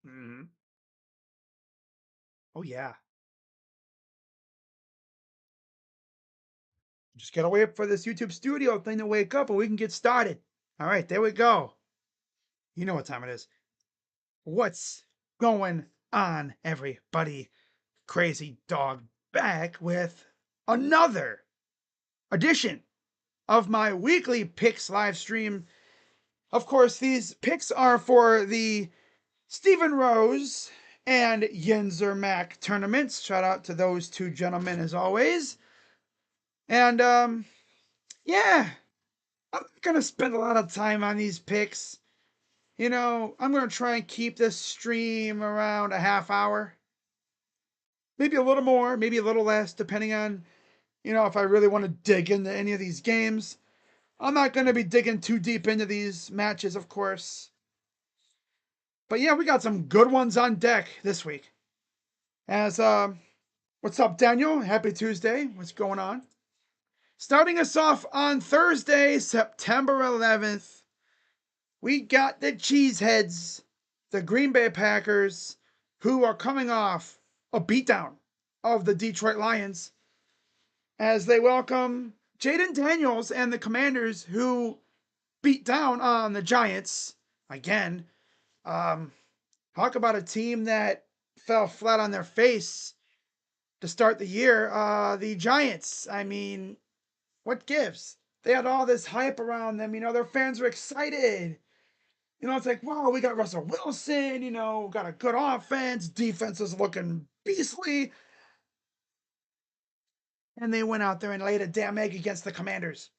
Mhm. Oh, yeah. Just gotta wait for this YouTube studio thing to wake up and we can get started. All right, there we go. You know what time it is. What's going on, everybody? Crazy Dog back with another edition of my weekly picks live stream. Of course, these picks are for the Stephen Rose and Yinzer Mac tournaments. Shout out to those two gentlemen as always. And yeah, I'm gonna spend a lot of time on these picks. I'm gonna try and keep this stream around a half hour. Maybe a little more, maybe a little less, depending on, if I really want to dig into any of these games. I'm not gonna be digging too deep into these matches, of course. But yeah, we got some good ones on deck this week. As what's up, Daniel? Happy Tuesday. What's going on? Starting us off on Thursday, September 11th, we got the Cheeseheads, the Green Bay Packers, who are coming off a beatdown of the Detroit Lions as they welcome Jaden Daniels and the Commanders, who beat down on the Giants again. Talk about a team that fell flat on their face to start the year. The Giants, I mean, what gives? They had all this hype around them. Their fans were excited. It's like, wow, we got Russell Wilson, got a good offense. Defense is looking beastly. And they went out there and laid a damn egg against the Commanders.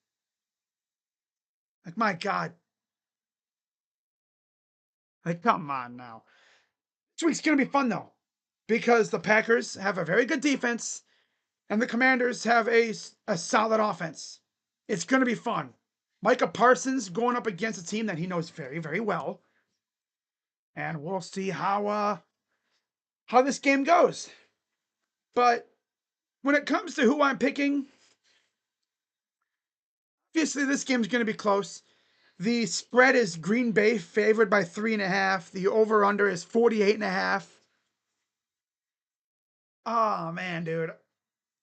Like, my God. Like, come on now. This week's going to be fun, though, because the Packers have a very good defense and the Commanders have a solid offense. It's going to be fun. Micah Parsons going up against a team that he knows very, very well. And we'll see how this game goes. But when it comes to who I'm picking, obviously this game's going to be close. The spread is Green Bay favored by 3.5. The over-under is 48.5. Oh, man, dude.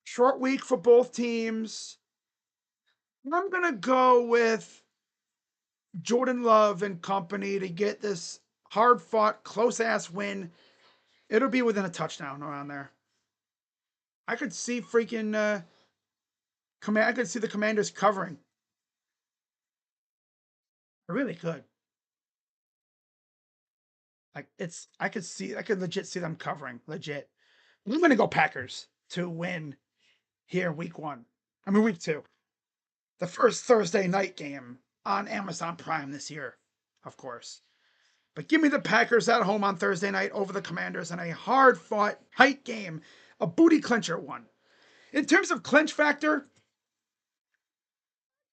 Short week for both teams. I'm going to go with Jordan Love and company to get this hard-fought, close-ass win. It'll be within a touchdown around there. I could see freaking I could see the Commanders covering. I really could. I could legit see them covering. Legit. I'm gonna go Packers to win here week 1. I mean week 2. The first Thursday night game on Amazon Prime this year, of course. But give me the Packers at home on Thursday night over the Commanders in a hard-fought, tight game, a booty clincher one. In terms of clinch factor,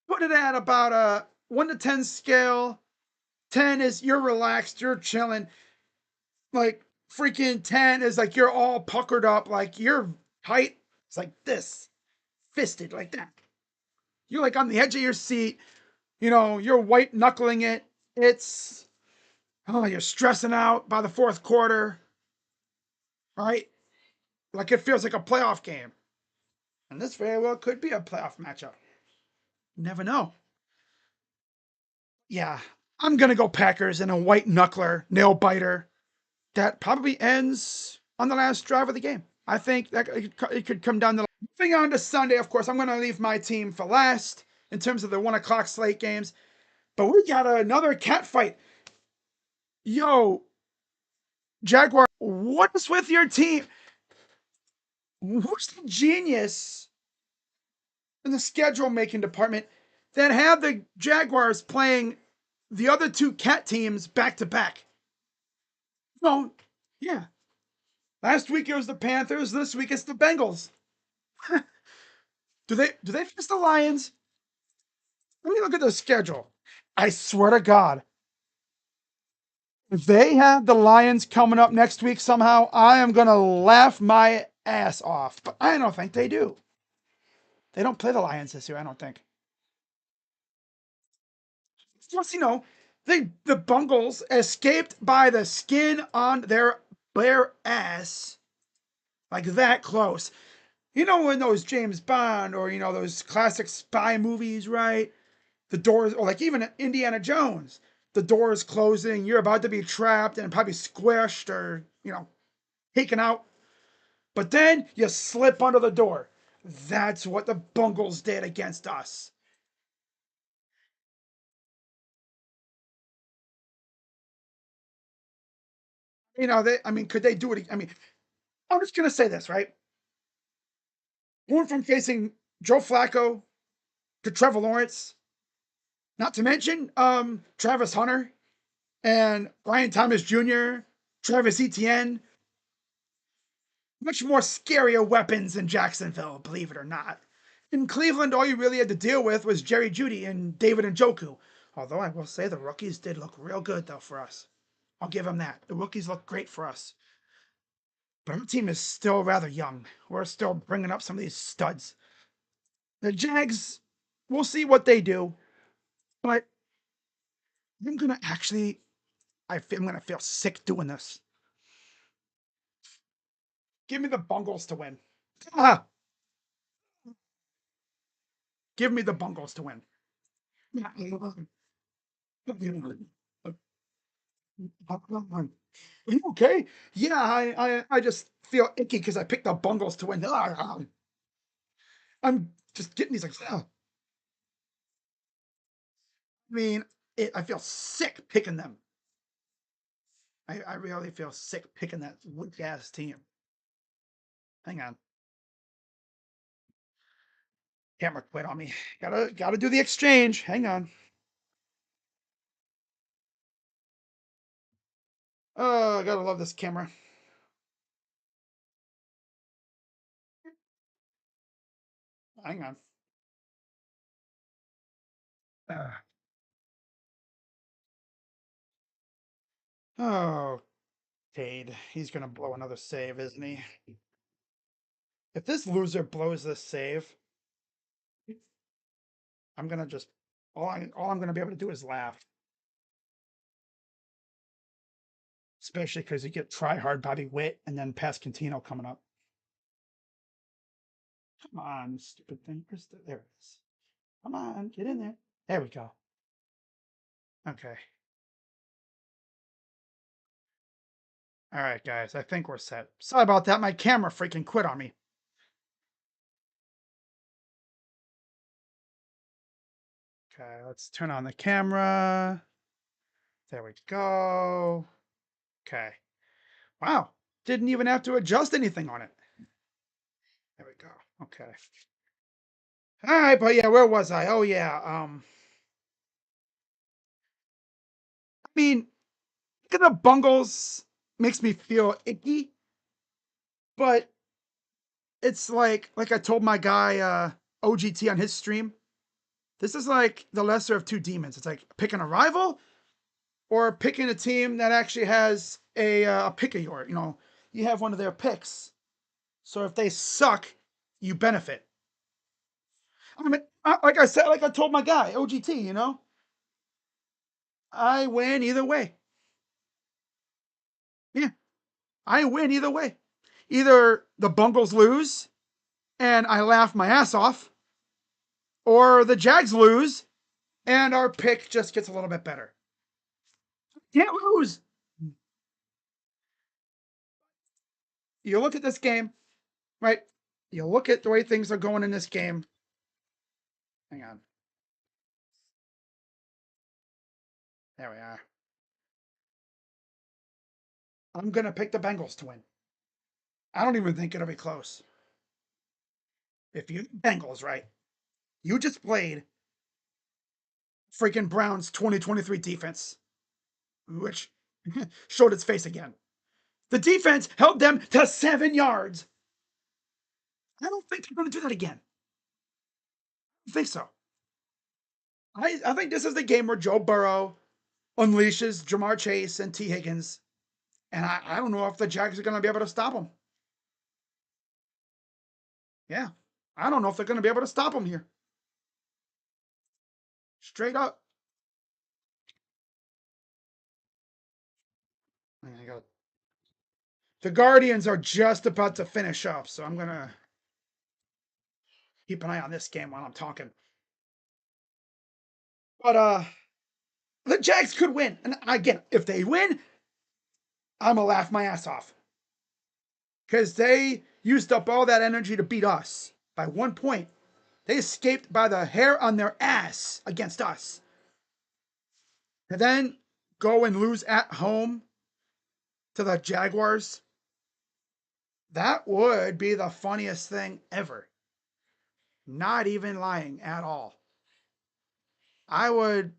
put it at about a 1 to 10 scale. 10 is you're relaxed, you're chilling. Like freaking 10 is like you're all puckered up, like you're tight. It's like this, fisted like that. You're like on the edge of your seat. You're white knuckling it. You're stressing out by the fourth quarter, right? Like it feels like a playoff game. And this very well could be a playoff matchup. Never know. Yeah, I'm going to go Packers in a white knuckler, nail biter that probably ends on the last drive of the game. I think that it could come down to moving on to Sunday. Of course, I'm going to leave my team for last in terms of the 1 o'clock slate games. But we got another cat fight. Yo, Jaguar, what is with your team? Who's the genius in the schedule making department that had the Jaguars playing the other two cat teams back to back? No, yeah. Last week it was the Panthers. This week it's the Bengals. do they face the Lions? Let me look at the schedule. I swear to God, if they have the Lions coming up next week somehow, I am gonna laugh my ass off. But I don't think they do. They don't play the Lions this year, I don't think. Plus, The Bungles escaped by the skin on their bare ass, like that close. You know, in those James Bond or those classic spy movies, right? The doors, or like even Indiana Jones, the door is closing. You're about to be trapped and probably squished or taken out. But then you slip under the door. That's what the Bungles did against us. Could they do it? I'm just gonna say this, right? Going from facing Joe Flacco to Trevor Lawrence, not to mention Travis Hunter and Brian Thomas Jr., Travis Etienne, much more scarier weapons in Jacksonville, believe it or not. In Cleveland, all you really had to deal with was Jerry Jeudy and David Njoku. Although I will say the rookies did look real good though for us. I'll give them that. The rookies look great for us. But our team is still rather young. We're still bringing up some of these studs. The Jags, we'll see what they do. But I'm gonna actually, I'm gonna feel sick doing this. Give me the Bungles to win. Ah, give me the Bungles to win. Are you okay? Yeah, I just feel icky because I picked the Bungles to win. I'm just getting these like, I feel sick picking them. I really feel sick picking that weak ass team. Hang on, camera quit on me. Gotta do the exchange. Hang on. Oh, I gotta love this camera. Hang on. Uh, oh, Cade. He's gonna blow another save, isn't he? If this loser blows this save, I'm gonna just all I'm gonna be able to do is laugh. Especially because you get try hard Bobby Witt and then Pascantino coming up. Come on, stupid thing. There it is. Come on, get in there. There we go. Okay. All right, guys. I think we're set. Sorry about that. My camera freaking quit on me. Okay, let's turn on the camera. There we go. Okay. Wow. Didn't even have to adjust anything on it. There we go. Okay. All right, but yeah, where was I? Oh yeah. I mean, look at the Bungles makes me feel icky, but it's like I told my guy OGT on his stream. This is like the lesser of two demons. It's like picking a rival or picking a team that actually has a pick of yours. You have one of their picks. So if they suck, you benefit. Like I said, like I told my guy OGT. I win either way. Yeah, I win either way. Either the Bungles lose and I laugh my ass off, or the Jags lose and our pick just gets a little bit better. Can't lose. You look at this game, right? You look at the way things are going in this game. Hang on. There we are. I'm going to pick the Bengals to win. I don't even think it'll be close. If you Bengals, right? You just played freaking Browns 2023 defense, which showed its face again. The defense held them to 7 yards. I don't think they're going to do that again. I don't think so. I think this is the game where Joe Burrow unleashes Jamar Chase and T. Higgins. And I don't know if the Jags are going to be able to stop him. Yeah. I don't know if they're going to be able to stop him here. Straight up. I got the Guardians are just about to finish up, so I'm gonna keep an eye on this game while I'm talking. But the Jags could win, and again, if they win, I'm gonna laugh my ass off because they used up all that energy to beat us by 1 point. They escaped by the hair on their ass against us, and then go and lose at home to the Jaguars. That would be the funniest thing ever. Not even lying at all. I would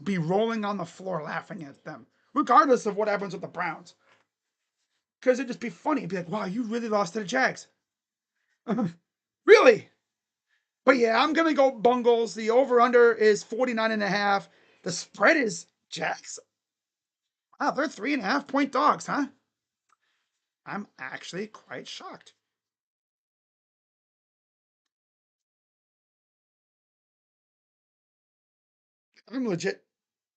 be rolling on the floor laughing at them, regardless of what happens with the Browns. Because it'd just be funny. It'd be like, wow, you really lost to the Jags. Really? But yeah, I'm going to go Bungles. The over-under is 49.5. The spread is Jags. Wow, they're 3.5-point dogs, huh? I'm actually quite shocked. I'm legit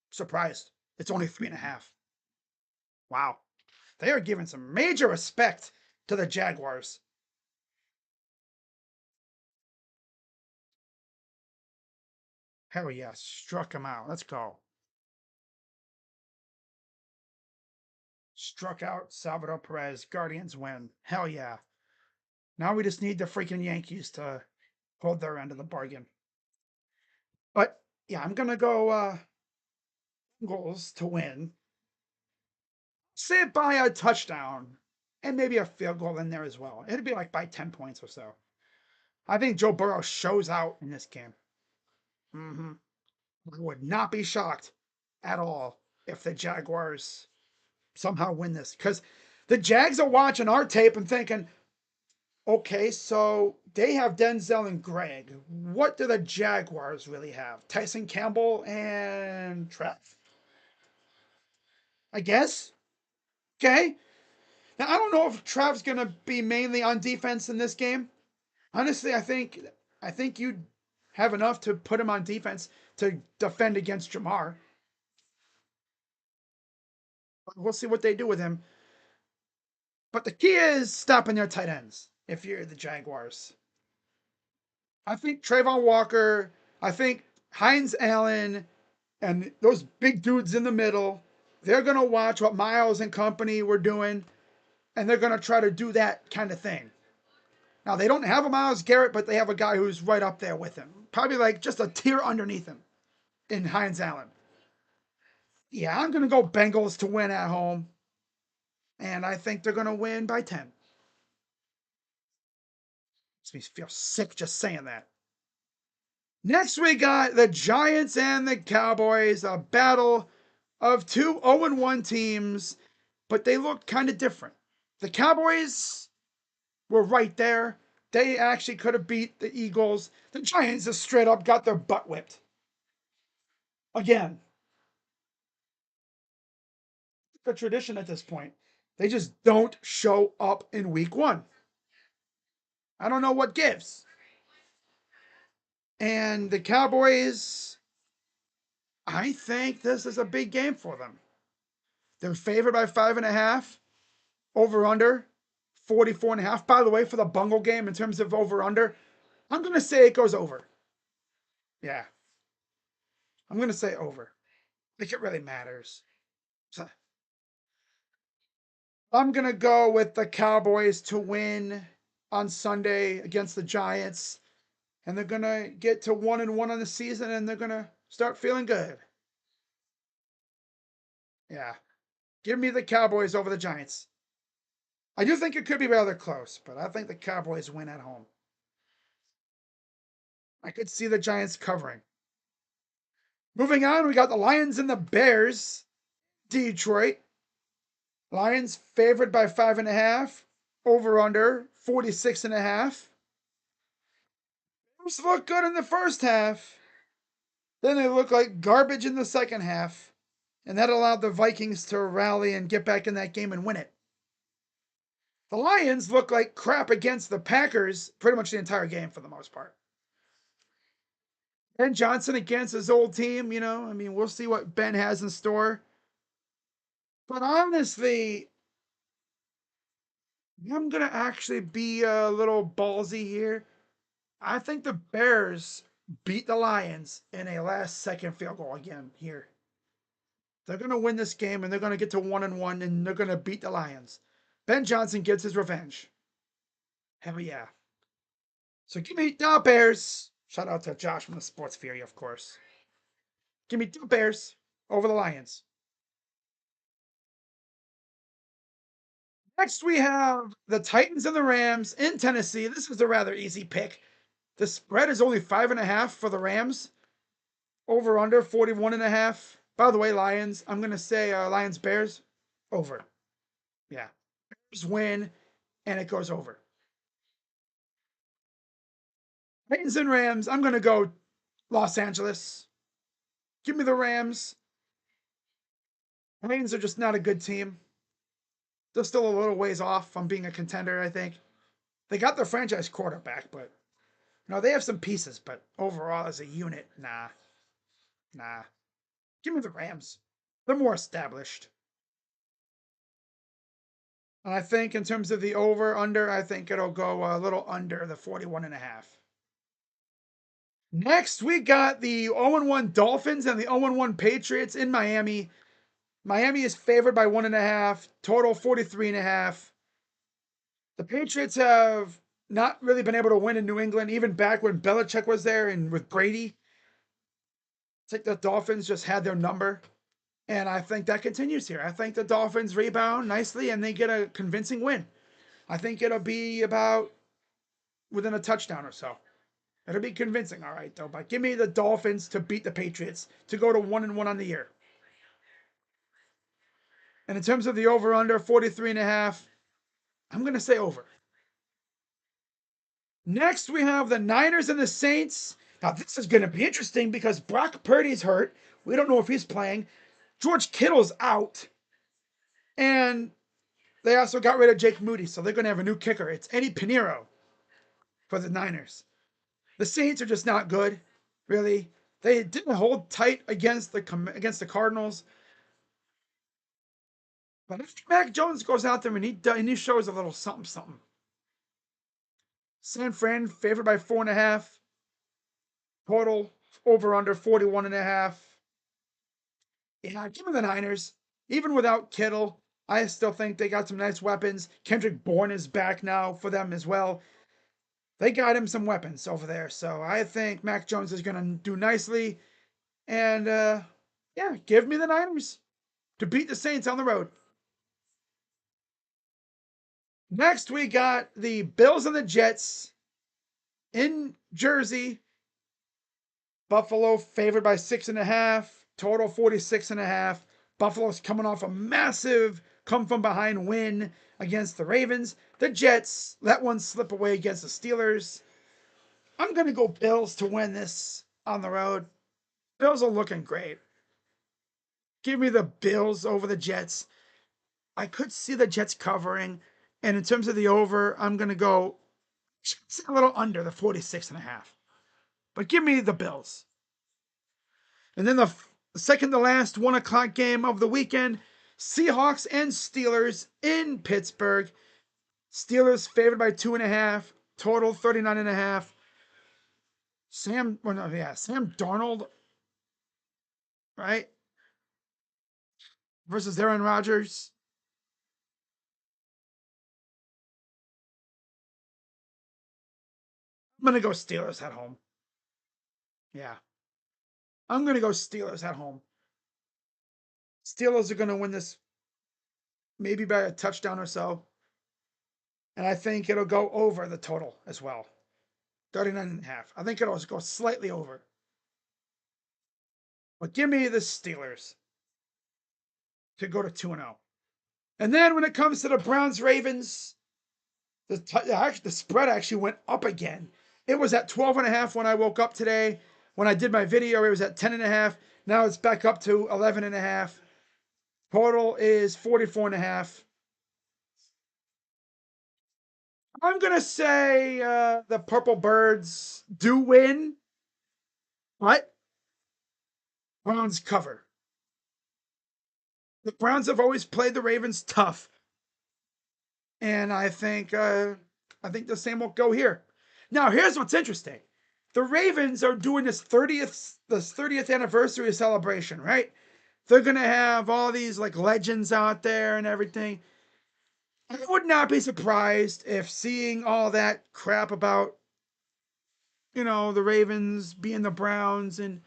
surprised. It's only 3.5. Wow. They are giving some major respect to the Jaguars. Hell yeah, struck him out. Let's go. Struck out Salvador Perez. Guardians win. Hell yeah. Now we just need the freaking Yankees to hold their end of the bargain. But yeah, I'm gonna go goals to win. Say it by a touchdown. And maybe a field goal in there as well. It'd be like by 10 points or so. I think Joe Burrow shows out in this game. Mm-hmm. I would not be shocked at all if the Jaguars somehow win this. Because the Jags are watching our tape and thinking, okay, so they have Denzel and Greg. What do the Jaguars really have? Tyson Campbell and Trev, I guess. Okay. Now I don't know if Trev's gonna be mainly on defense in this game. Honestly, I think you'd have enough to put him on defense to defend against Jamar. We'll see what they do with him. But the key is stopping their tight ends if you're the Jaguars. I think Trayvon Walker, I think Hines Allen, and those big dudes in the middle, they're going to watch what Miles and company were doing, and they're going to try to do that kind of thing. Now, they don't have a Miles Garrett, but they have a guy who's right up there with him. Probably like just a tier underneath him in Hines Allen. Yeah, I'm going to go Bengals to win at home, and I think they're going to win by 10. Makes me feel sick just saying that. Next, we got the Giants and the Cowboys, a battle of two 0-1 teams, but they look kind of different. The Cowboys were right there. They actually could have beat the Eagles. The Giants just straight up got their butt whipped. Again, it's a tradition at this point. They just don't show up in week one. I don't know what gives. And the Cowboys, I think this is a big game for them. They're favored by 5.5. Over under 44.5. By the way, for the bungle game in terms of over under, I'm gonna say it goes over. Yeah, I'm gonna say over. I think it really matters. So I'm gonna go with the Cowboys to win on Sunday against the Giants, and they're gonna get to 1-1 on the season, and they're gonna start feeling good. Yeah, give me the Cowboys over the Giants. I do think it could be rather close, but I think the Cowboys win at home. I could see the Giants covering. Moving on, we got the Lions and the Bears. Detroit. Lions favored by 5.5. Over under 46.5. Bears look good in the first half. Then they look like garbage in the second half. And that allowed the Vikings to rally and get back in that game and win it. The Lions look like crap against the Packers pretty much the entire game for the most part. Ben Johnson against his old team, I mean, we'll see what Ben has in store. But honestly, I'm going to actually be a little ballsy here. I think the Bears beat the Lions in a last second field goal again here. They're going to win this game and they're going to get to 1-1 and they're going to beat the Lions. Ben Johnson gets his revenge. Hell yeah. So give me the Bears. Shout out to Josh from the Sports Fury, of course. Give me the Bears over the Lions. Next, we have the Titans and the Rams in Tennessee. This is a rather easy pick. The spread is only 5.5 for the Rams. Over under 41.5. By the way, Lions. I'm gonna say Lions Bears over. Yeah, Bears win, and it goes over. Titans and Rams. I'm gonna go Los Angeles. Give me the Rams. Titans are just not a good team. They're still a little ways off from being a contender. I think they got their franchise quarterback, but they have some pieces. But overall, as a unit, nah, nah. Give me the Rams. They're more established. And I think in terms of the over under, I think it'll go a little under the 41.5. Next, we got the 0-1 Dolphins and the 0-1 Patriots in Miami. Miami is favored by 1.5, total 43.5. The Patriots have not really been able to win in New England, even back when Belichick was there and with Brady. It's like the Dolphins just had their number. And I think that continues here. I think the Dolphins rebound nicely and they get a convincing win. I think it'll be about within a touchdown or so. It'll be convincing, all right, though. But give me the Dolphins to beat the Patriots to go to 1-1 on the year. And in terms of the over-under, 43.5, I'm going to say over. Next, we have the Niners and the Saints. Now, this is going to be interesting because Brock Purdy's hurt. We don't know if he's playing. George Kittle's out. And they also got rid of Jake Moody, so they're going to have a new kicker. It's Eddie Pinheiro for the Niners. The Saints are just not good, really. They didn't hold tight against the Cardinals. But if Mac Jones goes out there and he shows a little something, something. San Fran favored by 4.5. Total over under 41.5. Yeah, give me the Niners. Even without Kittle, I still think they got some nice weapons. Kendrick Bourne is back now for them as well. They got him some weapons over there. So I think Mac Jones is going to do nicely. And yeah, give me the Niners to beat the Saints on the road. Next, we got the Bills and the Jets in Jersey. Buffalo favored by 6.5. Total 46.5. Buffalo's coming off a massive come from behind win against the Ravens. The Jets let one slip away against the Steelers. I'm going to go Bills to win this on the road. Bills are looking great. Give me the Bills over the Jets. I could see the Jets covering. And in terms of the over, I'm going to go a little under the 46.5. But give me the Bills. And then the second to last 1 o'clock game of the weekend, Seahawks and Steelers in Pittsburgh. Steelers favored by 2.5, total 39.5. Sam Darnold, right? Versus Aaron Rodgers. I'm going to go Steelers at home. Yeah. I'm going to go Steelers at home. Steelers are going to win this maybe by a touchdown or so. And I think it'll go over the total as well. 39.5. I think it'll go slightly over. But give me the Steelers to go to 2-0. And then when it comes to the Browns Ravens, the spread actually went up again. It was at 12.5 when I woke up today. When I did my video, it was at 10.5. Now it's back up to 11.5. Total is 44.5. I'm going to say the Purple Birds do win, but Browns cover. The Browns have always played the Ravens tough, and I think the same will go here. Now, here's what's interesting: the Ravens are doing this 30th anniversary celebration, right? They're gonna have all these like legends out there and everything. I would not be surprised if seeing all that crap about the Ravens being the Browns and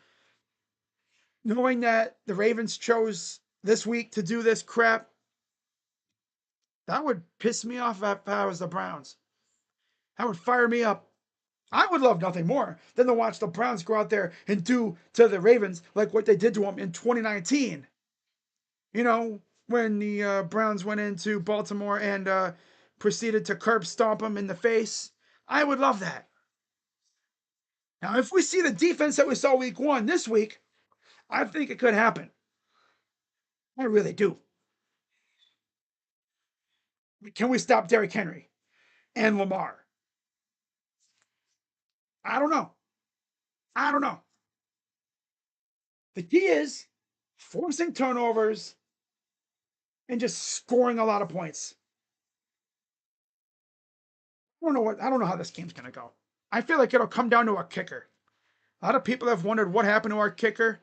knowing that the Ravens chose this week to do this crap, that would piss me off if I was the Browns. That would fire me up. I would love nothing more than to watch the Browns go out there and do to the Ravens like what they did to them in 2019. When the Browns went into Baltimore and proceeded to curb stomp them in the face. I would love that. Now, if we see the defense that we saw week one this week, I think it could happen. I really do. Can we stop Derrick Henry and Lamar? I don't know. I don't know. The key is forcing turnovers and just scoring a lot of points. I don't know how this game's gonna go. I feel like it'll come down to our kicker. A lot of people have wondered what happened to our kicker.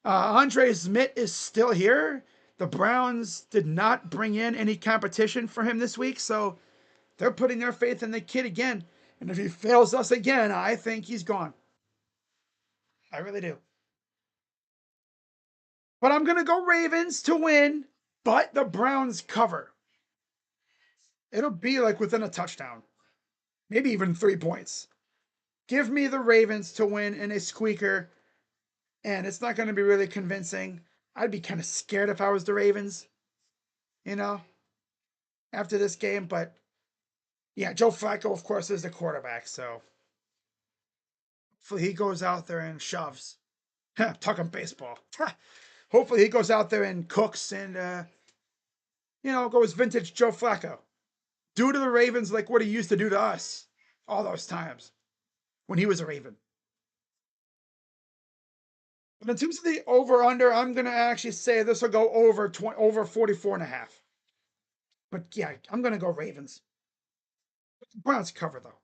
Andre Smith is still here. The Browns did not bring in any competition for him this week, so they're putting their faith in the kid again. And if he fails us again, I think he's gone. I really do. But I'm going to go Ravens to win, but the Browns cover. It'll be like within a touchdown, maybe even 3 points. Give me the Ravens to win in a squeaker, and it's not going to be really convincing. I'd be kind of scared if I was the Ravens, you know, after this game. But yeah, Joe Flacco, of course, is the quarterback. So hopefully he goes out there and shoves. Talking baseball. Hopefully he goes out there and cooks and, goes vintage Joe Flacco. Do to the Ravens like what he used to do to us all those times when he was a Raven. But in terms of the over-under, I'm going to actually say this will go over 44.5. But yeah, I'm going to go Ravens. Browns cover, though.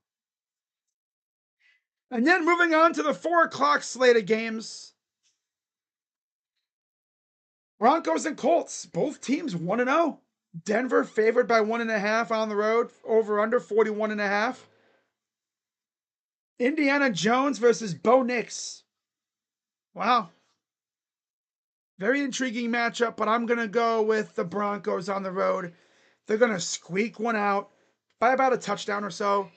And then moving on to the 4 o'clock slate of games. Broncos and Colts, both teams 1-0. Denver favored by 1.5 on the road, over under 41.5. Indiana Jones versus Bo Nix. Wow. Very intriguing matchup, but I'm going to go with the Broncos on the road. They're going to squeak one out by about a touchdown or so.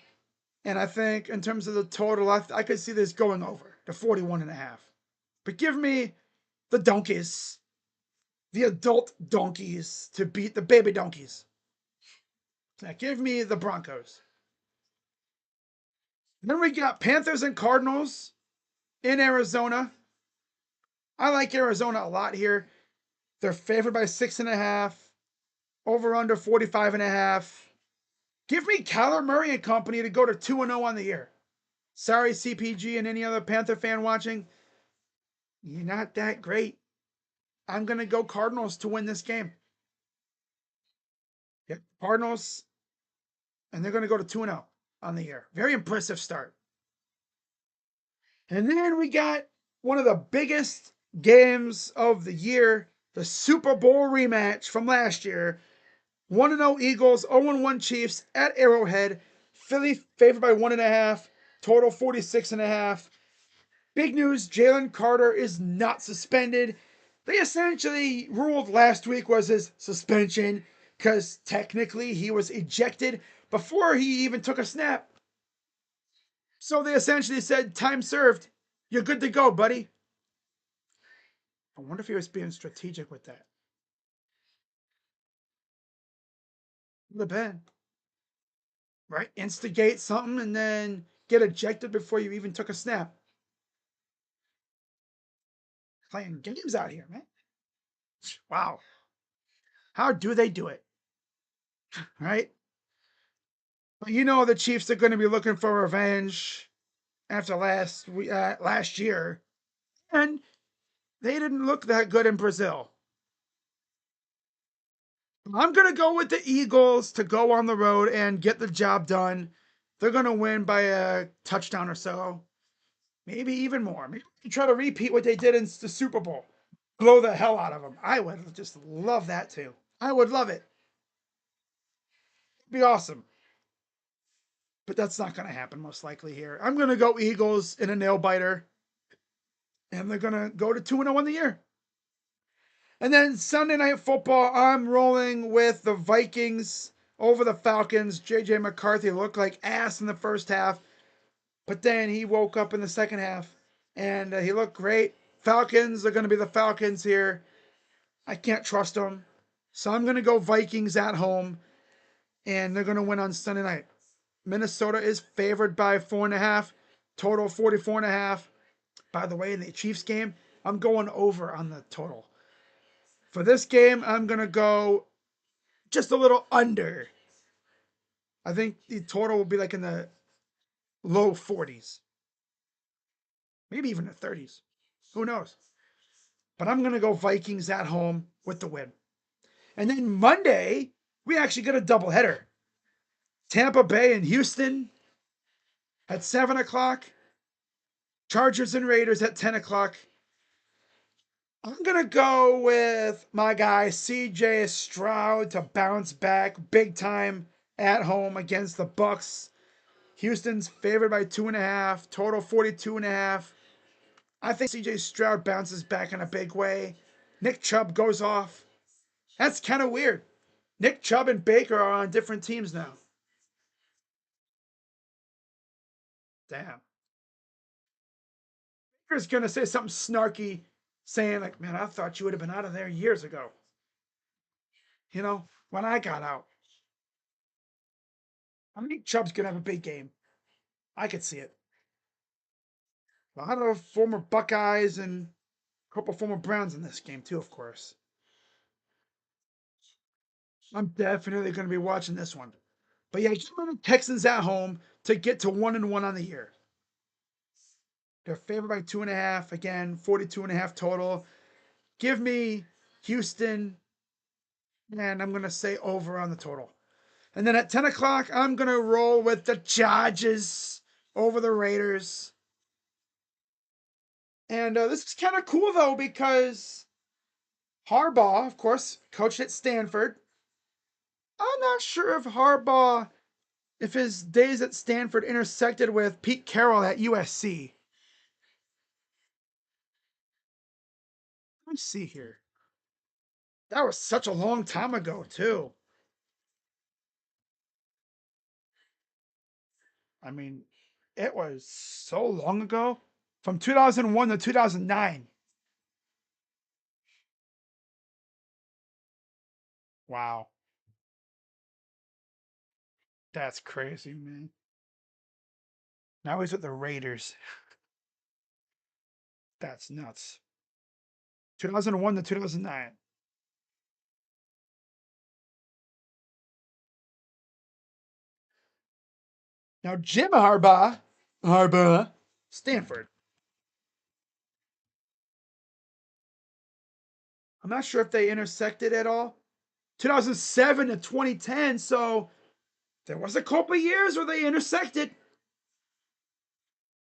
And I think in terms of the total, I could see this going over to 41.5. But give me the donkeys, the adult donkeys, to beat the baby donkeys. Now give me the Broncos. And then we got Panthers and Cardinals in Arizona. I like Arizona a lot here. They're favored by 6.5. Over under 45.5. Give me Kyler Murray and company to go to 2-0 on the year. Sorry, CPG and any other Panther fan watching. You're not that great. I'm going to go Cardinals to win this game. Yep, Cardinals. And they're going to go to 2-0 on the year. Very impressive start. And then we got one of the biggest games of the year, the Super Bowl rematch from last year. 1-0 Eagles, 0-1 Chiefs at Arrowhead. Philly favored by 1.5. Total 46.5. Big news, Jalen Carter is not suspended. They essentially ruled last week was his suspension because technically he was ejected before he even took a snap. So they essentially said, time served. You're good to go, buddy. I wonder if he was being strategic with that. Would have been. Right? Instigate something and then get ejected before you even took a snap. Playing games out here, man. Wow. How do they do it? Right? But the Chiefs are going to be looking for revenge after last year. And they didn't look that good in Brazil. I'm going to go with the Eagles to go on the road and get the job done. They're going to win by a touchdown or so. Maybe even more. Maybe try to repeat what they did in the Super Bowl. Blow the hell out of them. I would just love that too. I would love it. It'd be awesome. But that's not going to happen most likely here. I'm going to go Eagles in a nail biter. And they're going to go to 2-0 on the year. And then Sunday Night Football, I'm rolling with the Vikings over the Falcons. J.J. McCarthy looked like ass in the first half, but then he woke up in the second half, and he looked great. Falcons are going to be the Falcons here. I can't trust them. So I'm going to go Vikings at home, and they're going to win on Sunday night. Minnesota is favored by 4.5, total 44.5. By the way, in the Chiefs game, I'm going over on the total. For this game, I'm going to go just a little under. I think the total will be like in the low 40s, maybe even the 30s. Who knows? But I'm going to go Vikings at home with the win. And then Monday, we actually get a doubleheader. Tampa Bay and Houston at 7 o'clock. Chargers and Raiders at 10 o'clock. I'm going to go with my guy, CJ Stroud, to bounce back big time at home against the Bucks. Houston's favored by 2.5, total 42.5. I think CJ Stroud bounces back in a big way. Nick Chubb goes off. That's kind of weird. Nick Chubb and Baker are on different teams now. Damn. Baker's going to say something snarky, saying, like, man, I thought you would have been out of there years ago. You know, when I got out. I think Chubb's going to have a big game. I could see it. A lot of former Buckeyes and a couple former Browns in this game, too, of course. I'm definitely going to be watching this one. But yeah, give me the Texans at home to get to 1-1 on the year. They're favored by 2.5. Again, 42.5 total. Give me Houston, and I'm going to say over on the total. And then at 10 o'clock, I'm going to roll with the Chargers over the Raiders. And this is kind of cool, though, because Harbaugh, of course, coached at Stanford. I'm not sure if his days at Stanford intersected with Pete Carroll at USC. Let me see here. That was such a long time ago, too. I mean, it was so long ago. From 2001 to 2009. Wow. That's crazy, man. Now he's with the Raiders. That's nuts. 2001 to 2009. Now Jim Harbaugh, Stanford. I'm not sure if they intersected at all. 2007 to 2010, so there was a couple years where they intersected.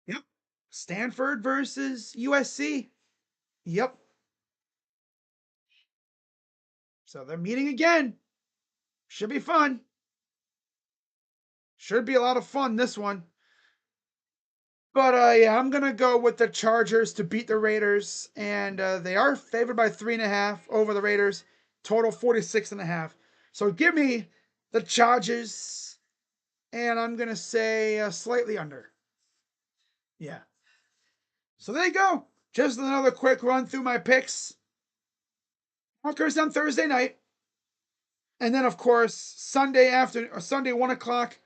Yep. Stanford versus USC. Yep. So they're meeting again. Should be fun. Should be a lot of fun, this one. But yeah, I'm gonna go with the Chargers to beat the Raiders, and they are favored by 3.5 over the Raiders. Total 46.5. So give me the Chargers, and I'm gonna say slightly under. Yeah. So there you go. Just another quick run through my picks. Occurs on Thursday night, and then of course Sunday 1 o'clock.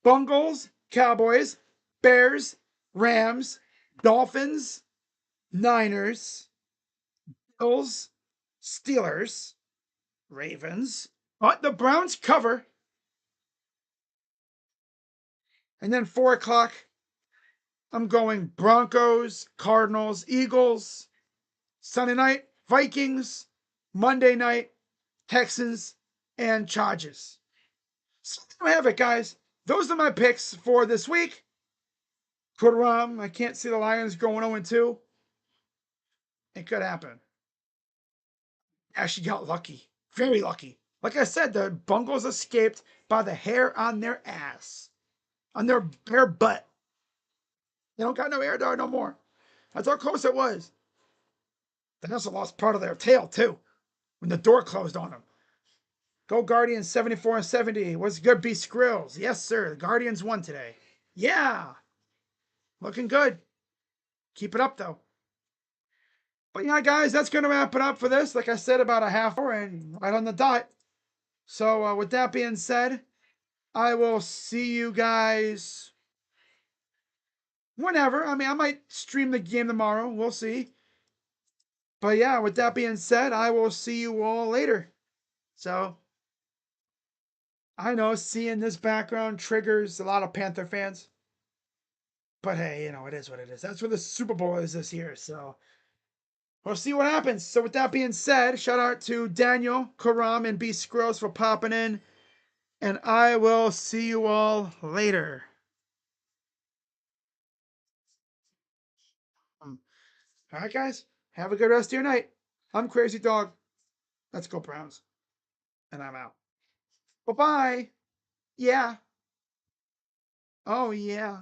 Bungles, Cowboys, Bears, Rams, Dolphins, Niners, Bills, Steelers, Ravens. But the Browns cover. And then 4 o'clock, I'm going Broncos, Cardinals, Eagles. Sunday night, Vikings. Monday night, Texans and Chargers. So there we have it, guys. Those are my picks for this week. I can't see the Lions going 0-2. It could happen. Actually got lucky. Very lucky. Like I said, the Bungles escaped by the hair on their ass. On their bare butt. They don't got no air there no more. That's how close it was. They also lost part of their tail, too, when the door closed on them. Go Guardians 74-70. What's good, B Skrills? Yes, sir. The Guardians won today. Yeah. Looking good. Keep it up, though. But yeah, guys, that's going to wrap it up for this. Like I said, about a half hour and right on the dot. So with that being said, I will see you guys whenever. I mean, I might stream the game tomorrow. We'll see. But yeah, with that being said, I will see you all later. So I know seeing this background triggers a lot of Panther fans. But hey, you know, it is what it is. That's where the Super Bowl is this year. So we'll see what happens. So with that being said, shout out to Daniel, Karam, and B Scrolls for popping in. And I will see you all later. All right, guys. Have a good rest of your night. I'm Crazy Dog. Let's go Browns. And I'm out. Bye-bye. Yeah. Oh, yeah.